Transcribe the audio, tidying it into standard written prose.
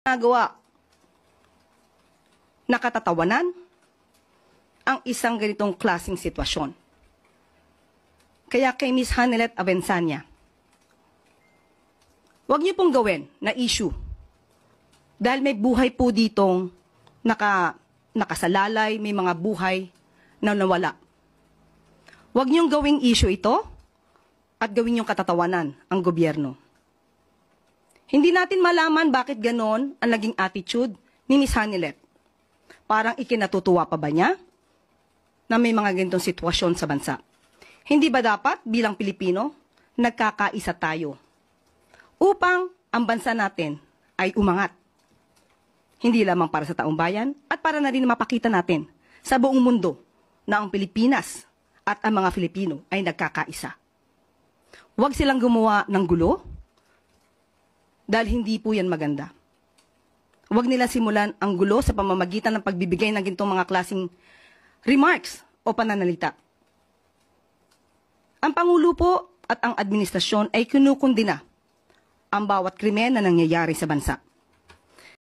Nagawa nakatatawanan ang isang ganitong klaseng sitwasyon. Kaya kay Ms. Hanelet Abençania, huwag niyo pong gawin na issue dahil may buhay po ditong nakasalalay, may mga buhay na nawala. Huwag niyong gawing issue ito at gawin niyong katatawanan ang gobyerno. Hindi natin malaman bakit ganon ang naging attitude ni Ms. Hanelet. Parang ikinatutuwa pa ba niya na may mga ganitong sitwasyon sa bansa? Hindi ba dapat bilang Pilipino, nagkakaisa tayo upang ang bansa natin ay umangat? Hindi lamang para sa taong bayan at para na rin mapakita natin sa buong mundo na ang Pilipinas at ang mga Filipino ay nagkakaisa. Huwag silang gumawa ng gulo dahil hindi po yan maganda. Huwag nila simulan ang gulo sa pamamagitan ng pagbibigay ng ganitong mga klaseng remarks o pananalita. Ang Pangulo po at ang administrasyon ay kinukundina ang bawat krimen na nangyayari sa bansa.